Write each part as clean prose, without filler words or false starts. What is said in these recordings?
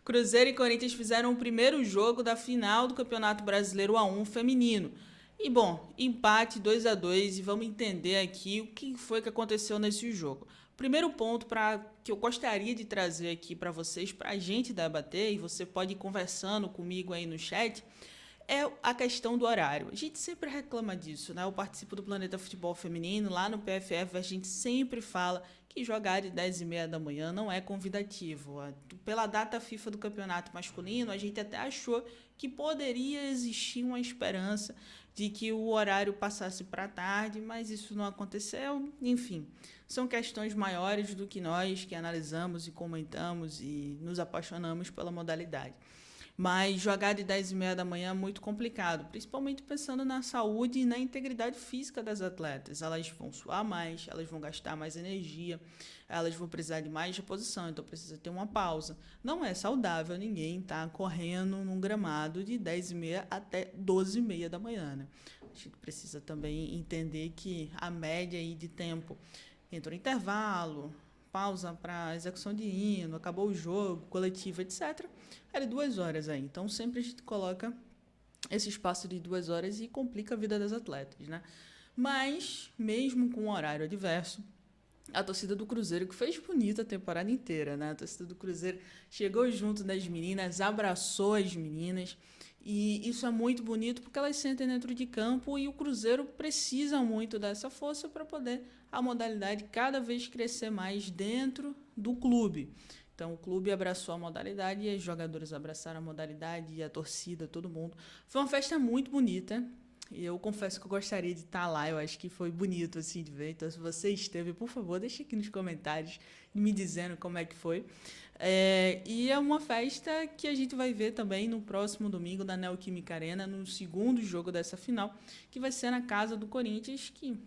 Cruzeiro e Corinthians fizeram o primeiro jogo da final do Campeonato Brasileiro A1 feminino. E bom, empate 2-2 e vamos entender aqui o que foi que aconteceu nesse jogo. Primeiro ponto que eu gostaria de trazer aqui para vocês, para a gente debater, e você pode ir conversando comigo aí no chat, é a questão do horário. A gente sempre reclama disso, né? Eu participo do Planeta Futebol Feminino, lá no PFF a gente sempre fala que jogar de 10h30 da manhã não é convidativo. Pela data FIFA do campeonato masculino, a gente até achou que poderia existir uma esperança de que o horário passasse para tarde, mas isso não aconteceu. Enfim, são questões maiores do que nós que analisamos e comentamos e nos apaixonamos pela modalidade. Mas jogar de 10h30 da manhã é muito complicado, principalmente pensando na saúde e na integridade física das atletas. Elas vão suar mais, elas vão gastar mais energia, elas vão precisar de mais reposição, então precisa ter uma pausa. Não é saudável ninguém estar correndo num gramado de 10h30 até 12h30 da manhã, né? A gente precisa também entender que a média aí de tempo entre o intervalo, pausa para execução de hino, acabou o jogo, coletivo, etc. Era 2 horas aí. Então, sempre a gente coloca esse espaço de 2 horas e complica a vida das atletas, né? Mas, mesmo com o horário adverso, a torcida do Cruzeiro, que fez bonita a temporada inteira, né? A torcida do Cruzeiro chegou junto das meninas, abraçou as meninas, e isso é muito bonito porque elas sentem dentro de campo e o Cruzeiro precisa muito dessa força para poder a modalidade cada vez crescer mais dentro do clube. Então, o clube abraçou a modalidade e as jogadoras abraçaram a modalidade e a torcida, todo mundo. Foi uma festa muito bonita. E eu confesso que eu gostaria de estar lá, eu acho que foi bonito assim de ver. Então, se você esteve, por favor, deixe aqui nos comentários me dizendo como é que foi. E é uma festa que a gente vai ver também no próximo domingo da Neoquímica Arena, no segundo jogo dessa final, que vai ser na casa do Corinthians, que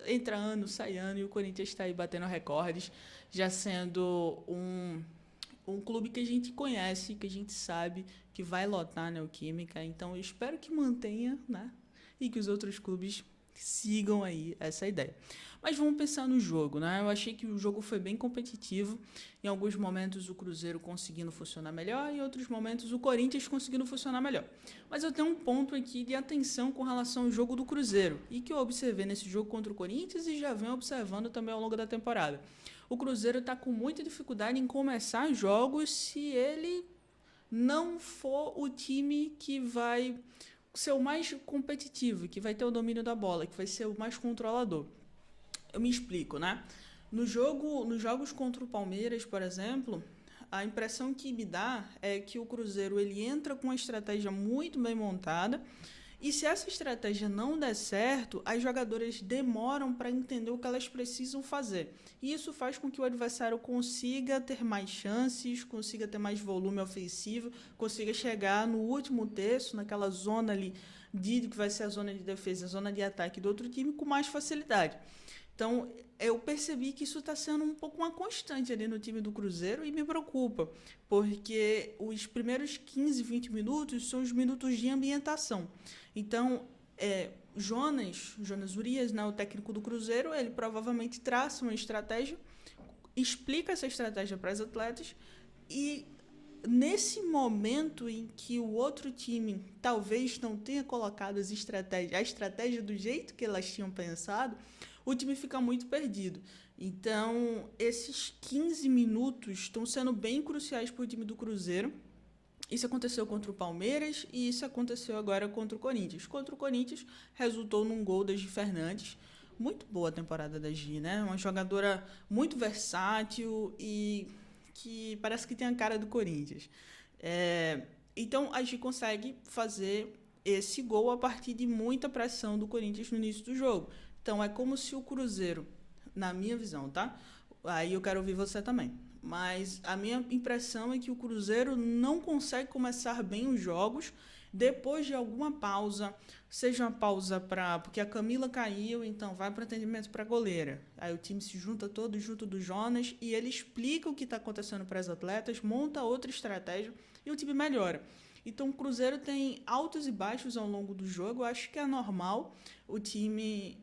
entra ano, sai ano, e o Corinthians está aí batendo recordes, já sendo um clube que a gente conhece, que a gente sabe que vai lotar a Neoquímica. Então, eu espero que mantenha, né? E que os outros clubes sigam aí essa ideia. Mas vamos pensar no jogo, né? Eu achei que o jogo foi bem competitivo. Em alguns momentos o Cruzeiro conseguindo funcionar melhor, em outros momentos o Corinthians conseguindo funcionar melhor. Mas eu tenho um ponto aqui de atenção com relação ao jogo do Cruzeiro, e que eu observei nesse jogo contra o Corinthians e já venho observando também ao longo da temporada. O Cruzeiro está com muita dificuldade em começar jogos se ele não for o time que vai ser o mais competitivo, que vai ter o domínio da bola, que vai ser o mais controlador. Eu me explico, né? Nos jogos contra o Palmeiras, por exemplo, a impressão que me dá é que o Cruzeiro ele entra com uma estratégia muito bem montada, e se essa estratégia não der certo, as jogadoras demoram para entender o que elas precisam fazer. E isso faz com que o adversário consiga ter mais chances, consiga ter mais volume ofensivo, consiga chegar no último terço, naquela zona ali que vai ser a zona de defesa, a zona de ataque do outro time, com mais facilidade. Então, eu percebi que isso está sendo um pouco uma constante ali no time do Cruzeiro e me preocupa, porque os primeiros 15, 20 minutos são os minutos de ambientação. Então, Jonas Urias, né, o técnico do Cruzeiro, ele provavelmente traça uma estratégia, explica essa estratégia para as atletas e nesse momento em que o outro time talvez não tenha colocado a estratégia do jeito que elas tinham pensado, o time fica muito perdido. Então, esses 15 minutos estão sendo bem cruciais para o time do Cruzeiro. Isso aconteceu contra o Palmeiras e isso aconteceu agora contra o Corinthians. Contra o Corinthians, resultou num gol da Gi Fernandes. Muito boa a temporada da Gi, né? Uma jogadora muito versátil e que parece que tem a cara do Corinthians. Então, a Gi consegue fazer esse gol a partir de muita pressão do Corinthians no início do jogo. Então, é como se o Cruzeiro, na minha visão, tá? Aí eu quero ouvir você também. Mas a minha impressão é que o Cruzeiro não consegue começar bem os jogos depois de alguma pausa, seja uma pausa porque a Camila caiu, então vai para atendimento para a goleira. Aí o time se junta todo junto do Jonas e ele explica o que está acontecendo para as atletas, monta outra estratégia e o time melhora. Então o Cruzeiro tem altos e baixos ao longo do jogo, eu acho que é normal o time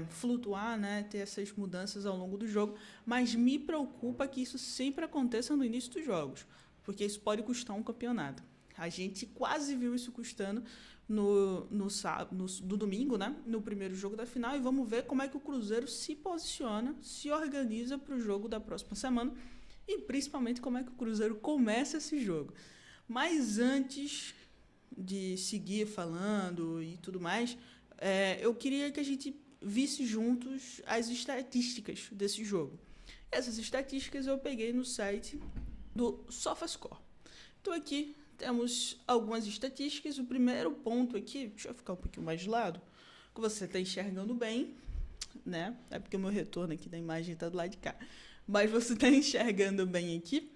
flutuar, né, ter essas mudanças ao longo do jogo, mas me preocupa que isso sempre aconteça no início dos jogos, porque isso pode custar um campeonato. A gente quase viu isso custando no domingo, né, no primeiro jogo da final, e vamos ver como é que o Cruzeiro se posiciona, se organiza para o jogo da próxima semana, e principalmente como é que o Cruzeiro começa esse jogo. Mas antes de seguir falando e tudo mais, eu queria que a gente visse juntos as estatísticas desse jogo. Essas estatísticas eu peguei no site do SofaScore. Então aqui temos algumas estatísticas. O primeiro ponto aqui, deixa eu ficar um pouquinho mais de lado, que você está enxergando bem, né? É porque o meu retorno aqui da imagem está do lado de cá. Mas você está enxergando bem aqui.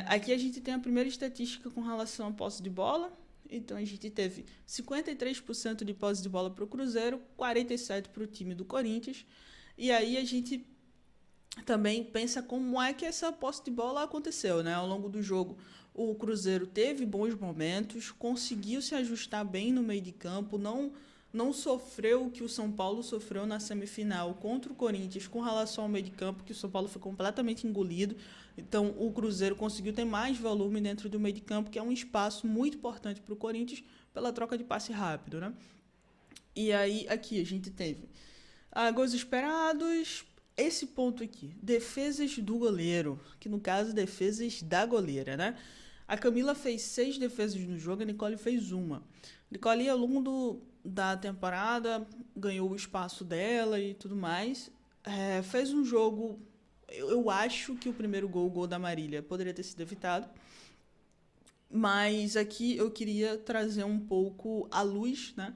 Aqui a gente tem a primeira estatística com relação à posse de bola. Então, a gente teve 53% de posse de bola para o Cruzeiro, 47% para o time do Corinthians. E aí a gente também pensa como é que essa posse de bola aconteceu, né? Ao longo do jogo, o Cruzeiro teve bons momentos, conseguiu se ajustar bem no meio de campo, não sofreu o que o São Paulo sofreu na semifinal contra o Corinthians com relação ao meio de campo, que o São Paulo foi completamente engolido. Então, o Cruzeiro conseguiu ter mais volume dentro do meio de campo, que é um espaço muito importante para o Corinthians pela troca de passe rápido, né? E aí, aqui, a gente teve gols esperados. Esse ponto aqui, defesas do goleiro, que no caso, defesas da goleira, né? A Camila fez 6 defesas no jogo, a Nicole fez uma. Nicole, ao longo da temporada, ganhou o espaço dela e tudo mais. Fez um jogo... Eu acho que o primeiro gol, o gol da Marília, poderia ter sido evitado. Mas aqui eu queria trazer um pouco à luz, né,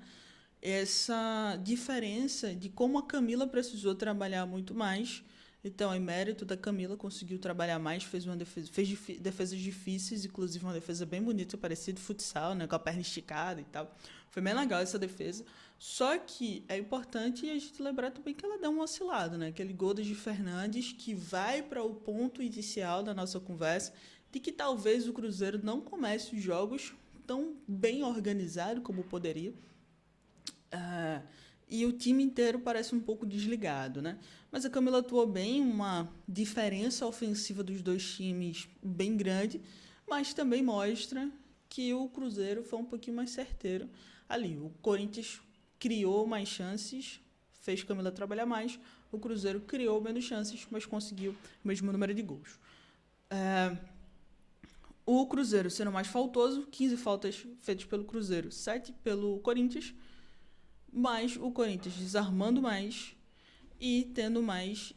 essa diferença de como a Camila precisou trabalhar muito mais. Então, em mérito da Camila, conseguiu trabalhar mais, fez defesas difíceis, inclusive uma defesa bem bonita, parecida de futsal, né, com a perna esticada e tal. Foi bem legal essa defesa. Só que é importante a gente lembrar também que ela deu um oscilado, né? Aquele gol de Fernandes que vai para o ponto inicial da nossa conversa de que talvez o Cruzeiro não comece os jogos tão bem organizado como poderia. E o time inteiro parece um pouco desligado, né? Mas a Camila atuou bem, uma diferença ofensiva dos dois times bem grande, mas também mostra que o Cruzeiro foi um pouquinho mais certeiro ali. O Corinthians criou mais chances, fez Camila trabalhar mais. O Cruzeiro criou menos chances, mas conseguiu o mesmo número de gols. O Cruzeiro sendo mais faltoso, 15 faltas feitas pelo Cruzeiro, 7 pelo Corinthians, mas o Corinthians desarmando mais e tendo mais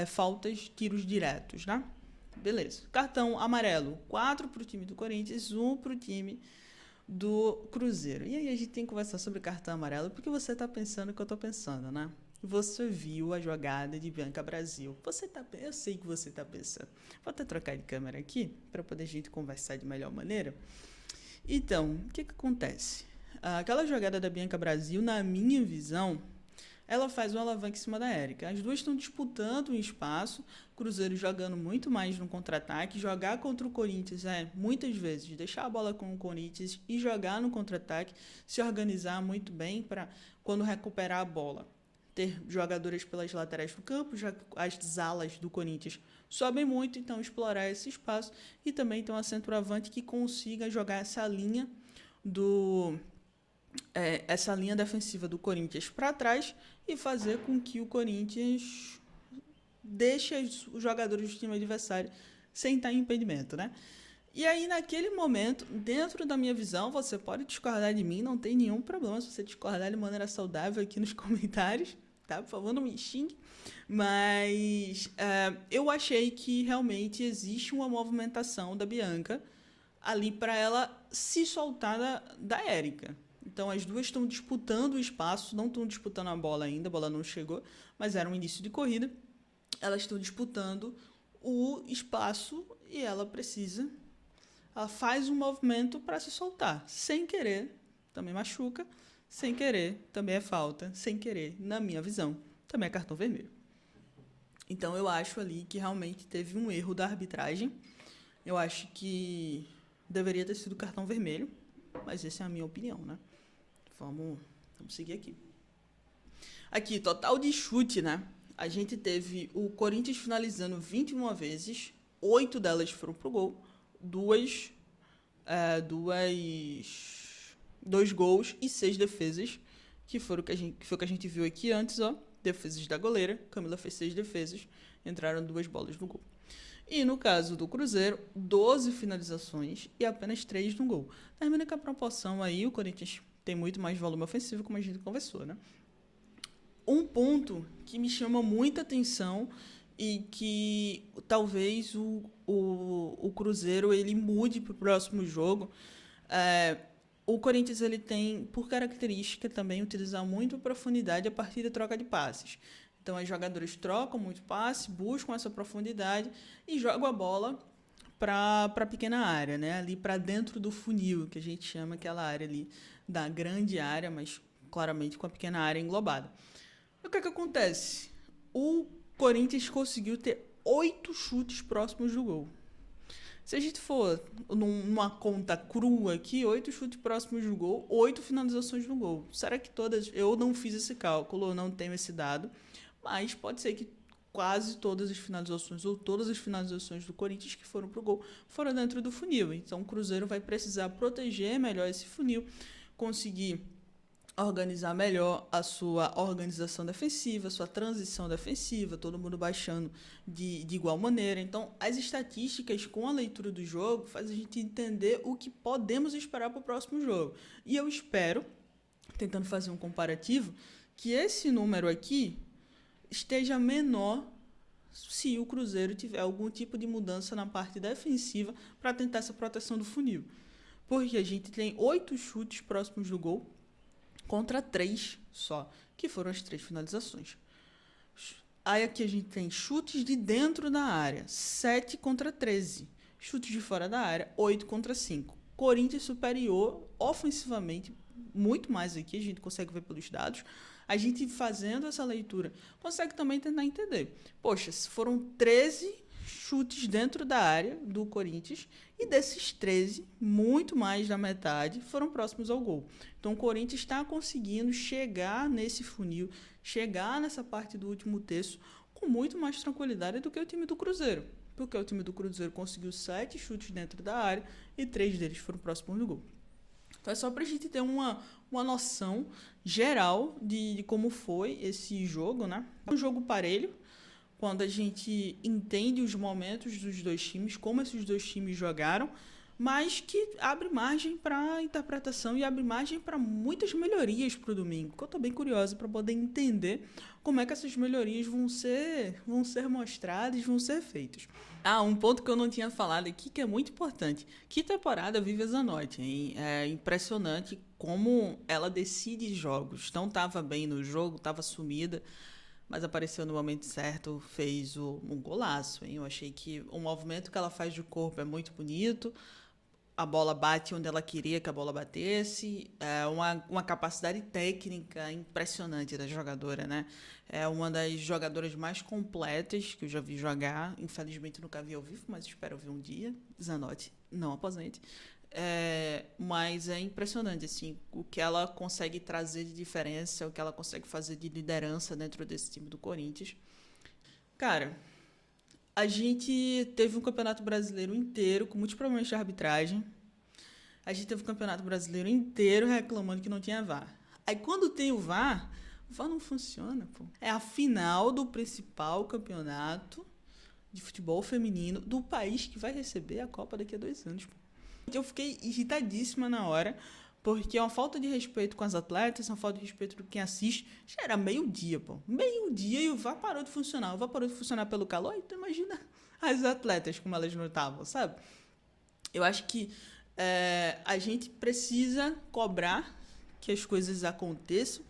faltas, tiros diretos, né? Beleza. Cartão amarelo, 4 para o time do Corinthians, 1 para o time do Cruzeiro. E aí a gente tem que conversar sobre cartão amarelo, porque você está pensando o que eu estou pensando, né? Você viu a jogada de Bianca Brasil. Eu sei que você está pensando. Vou até trocar de câmera aqui, para poder a gente conversar de melhor maneira. Então, o que acontece? Aquela jogada da Bianca Brasil, na minha visão, ela faz um alavanque em cima da Érica. As duas estão disputando um espaço, Cruzeiro jogando muito mais no contra-ataque. Jogar contra o Corinthians muitas vezes, deixar a bola com o Corinthians e jogar no contra-ataque, se organizar muito bem para, quando recuperar a bola, ter jogadores pelas laterais do campo, já as alas do Corinthians sobem muito, então explorar esse espaço e também ter um centroavante que consiga jogar essa linha defensiva do Corinthians para trás e fazer com que o Corinthians deixe os jogadores do time adversário sem estar em impedimento, né? E aí, naquele momento, dentro da minha visão, você pode discordar de mim, não tem nenhum problema se você discordar de maneira saudável aqui nos comentários, tá? Por favor, não me xingue. Mas eu achei que realmente existe uma movimentação da Bianca ali para ela se soltar da Érica. Então, as duas estão disputando o espaço, não estão disputando a bola ainda, a bola não chegou, mas era um início de corrida. Elas estão disputando o espaço e ela faz um movimento para se soltar. Sem querer, também machuca. Sem querer, também é falta. Sem querer, na minha visão, também é cartão vermelho. Então, eu acho ali que realmente teve um erro da arbitragem. Eu acho que deveria ter sido cartão vermelho, mas essa é a minha opinião, né? Vamos seguir aqui. Aqui, total de chute, né? A gente teve o Corinthians finalizando 21 vezes, 8 delas foram pro gol, duas, dois gols e 6 defesas, que foi o que a gente viu aqui antes, ó. Defesas da goleira, Camila fez 6 defesas, entraram 2 bolas no gol. E no caso do Cruzeiro, 12 finalizações e apenas 3 no gol. Termina com a proporção aí, o Corinthians tem muito mais volume ofensivo, como a gente conversou, né? Um ponto que me chama muita atenção e que talvez o Cruzeiro ele mude para o próximo jogo. O Corinthians ele tem, por característica, também utilizar muito profundidade a partir da troca de passes. Então, os jogadores trocam muito passe, buscam essa profundidade e jogam a bola para a pequena área, né? Ali para dentro do funil, que a gente chama aquela área ali da grande área, mas claramente com a pequena área englobada. E o que acontece? O Corinthians conseguiu ter 8 chutes próximos do gol. Se a gente for numa conta crua aqui, 8 chutes próximos do gol, 8 finalizações no gol. Será que todas... Eu não fiz esse cálculo, eu não tenho esse dado, mas pode ser que quase todas as finalizações, ou todas as finalizações do Corinthians que foram pro gol, foram dentro do funil. Então, o Cruzeiro vai precisar proteger melhor esse funil, conseguir organizar melhor a sua organização defensiva, a sua transição defensiva, todo mundo baixando de igual maneira. Então, as estatísticas com a leitura do jogo faz a gente entender o que podemos esperar para o próximo jogo. E eu espero, tentando fazer um comparativo, que esse número aqui esteja menor se o Cruzeiro tiver algum tipo de mudança na parte defensiva para tentar essa proteção do funil. Porque a gente tem 8 chutes próximos do gol, contra 3 só, que foram as 3 finalizações. Aí aqui a gente tem chutes de dentro da área, 7 contra 13. Chutes de fora da área, 8 contra 5. Corinthians superior ofensivamente, muito mais aqui, a gente consegue ver pelos dados. A gente fazendo essa leitura, consegue também tentar entender. Poxa, foram 13 chutes dentro da área do Corinthians e desses 13, muito mais da metade foram próximos ao gol. Então o Corinthians está conseguindo chegar nesse funil, chegar nessa parte do último terço com muito mais tranquilidade do que o time do Cruzeiro. Porque o time do Cruzeiro conseguiu 7 chutes dentro da área e 3 deles foram próximos do gol. Então é só para a gente ter uma noção geral de como foi esse jogo, né? Um jogo parelho, quando a gente entende os momentos dos dois times, como esses dois times jogaram, mas que abre margem para interpretação e abre margem para muitas melhorias para o domingo. Eu estou bem curiosa para poder entender como é que essas melhorias vão ser mostradas, vão ser feitas. Um ponto que eu não tinha falado aqui, que é muito importante. Que temporada vive a Zanotti, hein? É impressionante como ela decide jogos. Não estava bem no jogo, estava sumida, mas apareceu no momento certo, fez um golaço, hein? Eu achei que o movimento que ela faz de corpo é muito bonito, a bola bate onde ela queria que a bola batesse, é uma capacidade técnica impressionante da jogadora, né? É uma das jogadoras mais completas que eu já vi jogar, infelizmente nunca vi ao vivo, mas espero ver um dia, Zanotti, não aposente. Mas é impressionante assim, o que ela consegue trazer de diferença, o que ela consegue fazer de liderança dentro desse time do Corinthians. Cara, a gente teve um campeonato brasileiro inteiro com muitos problemas de arbitragem. A gente teve um campeonato brasileiro inteiro reclamando que não tinha VAR. Aí quando tem o VAR não funciona, pô. É a final do principal campeonato de futebol feminino do país que vai receber a Copa daqui a 2 anos, pô. Eu fiquei irritadíssima na hora, porque é uma falta de respeito com as atletas, uma falta de respeito com quem assiste. Já era meio-dia, pô. Meio-dia e o VAR parou de funcionar. O VAR parou de funcionar pelo calor, então imagina as atletas como elas não estavam, sabe? Eu acho que a gente precisa cobrar que as coisas aconteçam.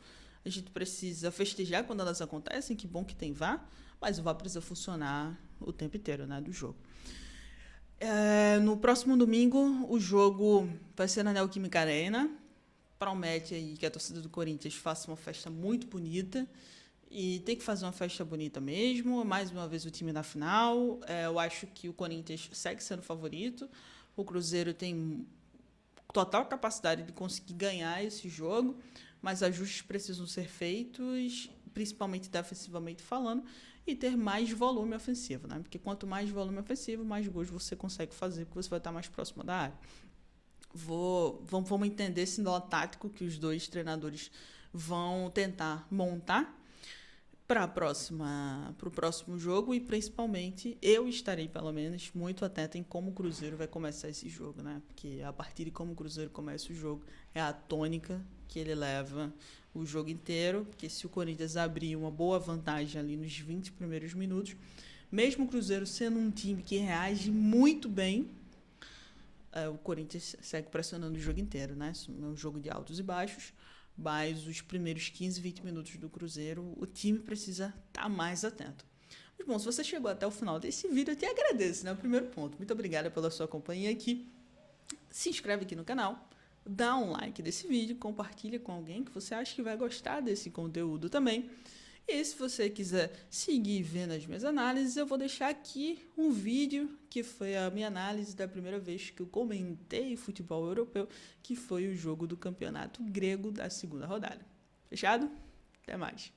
A gente precisa festejar quando elas acontecem, que bom que tem VAR, mas o VAR precisa funcionar o tempo inteiro, né, do jogo. No próximo domingo, o jogo vai ser na Neoquímica Arena. Promete aí que a torcida do Corinthians faça uma festa muito bonita. E tem que fazer uma festa bonita mesmo. Mais uma vez o time na final. Eu acho que o Corinthians segue sendo favorito. O Cruzeiro tem total capacidade de conseguir ganhar esse jogo. Mas ajustes precisam ser feitos principalmente defensivamente falando, e ter mais volume ofensivo, né? Porque quanto mais volume ofensivo, mais gols você consegue fazer, porque você vai estar mais próximo da área. Vamos entender esse nó tático que os dois treinadores vão tentar montar para o próximo jogo, e principalmente eu estarei, pelo menos, muito atento em como o Cruzeiro vai começar esse jogo, né? Porque a partir de como o Cruzeiro começa o jogo é a tônica que ele leva o jogo inteiro, porque se o Corinthians abrir uma boa vantagem ali nos 20 primeiros minutos, mesmo o Cruzeiro sendo um time que reage muito bem, o Corinthians segue pressionando o jogo inteiro, né? É um jogo de altos e baixos, mas os primeiros 15, 20 minutos do Cruzeiro, o time precisa estar mais atento. Mas, bom, se você chegou até o final desse vídeo, eu te agradeço, né? O primeiro ponto. Muito obrigada pela sua companhia aqui. Se inscreve aqui no canal, dá um like desse vídeo, compartilha com alguém que você acha que vai gostar desse conteúdo também. E se você quiser seguir vendo as minhas análises, eu vou deixar aqui um vídeo que foi a minha análise da primeira vez que eu comentei futebol europeu, que foi o jogo do campeonato grego da segunda rodada. Fechado? Até mais.